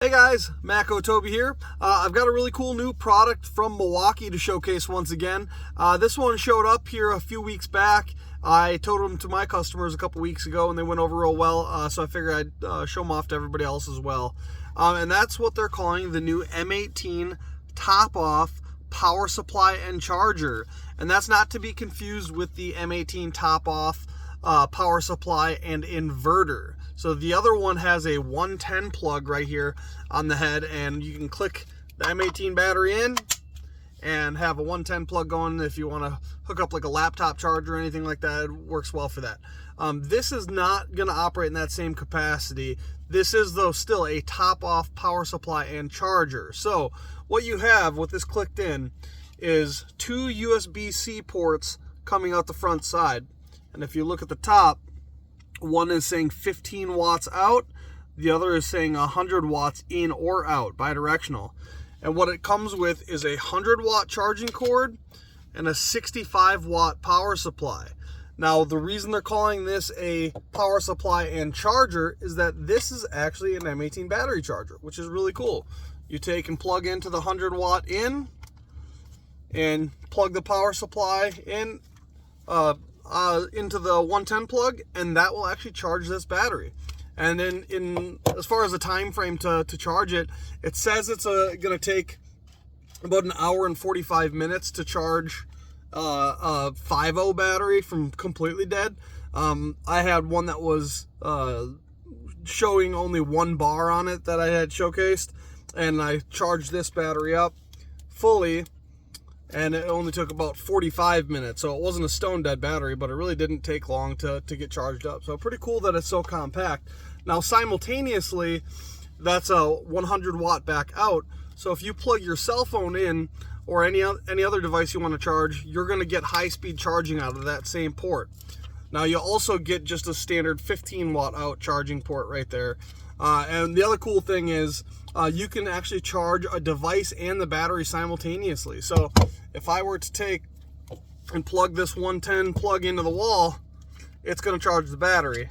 Hey guys, Toby here. I've got a really cool new product from Milwaukee to showcase once again. This one showed up here a few weeks back. I told them to my customers a couple weeks ago and they went over real well, so I figured I'd show them off to everybody else as well. And that's what they're calling the new M18 top-off power supply and charger. And that's not to be confused with the M18 top-off power supply and inverter. So the other one has a 110 plug right here on the head, and you can click the M18 battery in and have a 110 plug going. If you want to hook up like a laptop charger or anything like that, it works well for that. This is not going to operate in that same capacity. This is, though, still a top-off power supply and charger. So what you have with this clicked in is two USB-C ports coming out the front side. And if you look at the top, one is saying 15 watts out, the other is saying 100 watts in or out, bidirectional. And what it comes with is a 100-watt charging cord and a 65-watt power supply. Now, the reason they're calling this a power supply and charger is that this is actually an M18 battery charger, which is really cool. You take and plug into the 100-watt in and plug the power supply in into the 110 plug, and that will actually charge this battery. And then as far as the time frame to charge it, it says it's going to take about an hour and 45 minutes to charge a 5.0 battery from completely dead. I had one that was showing only 1 bar on it that I had showcased, and I charged this battery up fully, and it only took about 45 minutes. So it wasn't a stone dead battery, but it really didn't take long to get charged up. So pretty cool that it's so compact. Now simultaneously, that's a 100 watt back out. So if you plug your cell phone in or any other device you want to charge, you're going to get high speed charging out of that same port. Now you also get just a standard 15 watt out charging port right there. And the other cool thing is you can actually charge a device and the battery simultaneously. So if I were to take and plug this 110 plug into the wall, it's going to charge the battery.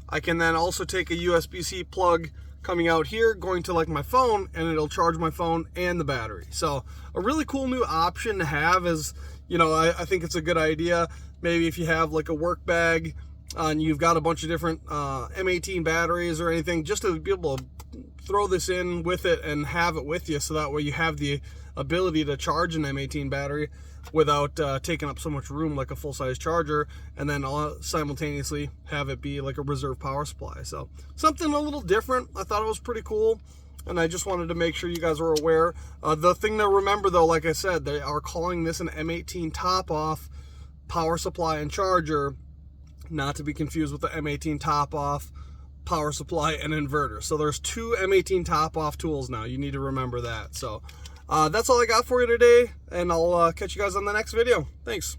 I can then also take a USB-C plug coming out here, going to like my phone, and it'll charge my phone and the battery. So a really cool new option to have is, you know, I think it's a good idea. Maybe if you have like a work bag and you've got a bunch of different M18 batteries or anything, just to be able to throw this in with it and have it with you, so that way you have the ability to charge an M18 battery without taking up so much room like a full-size charger, and then simultaneously have it be like a reserve power supply. So something a little different. I thought it was pretty cool, and I just wanted to make sure you guys were aware. The thing to remember though, like I said, they are calling this an M18 top-off power supply and charger, not to be confused with the M18 top-off power supply and inverter. So there's two M18 top-off tools now. You need to remember that. So that's all I got for you today, and I'll catch you guys on the next video. Thanks.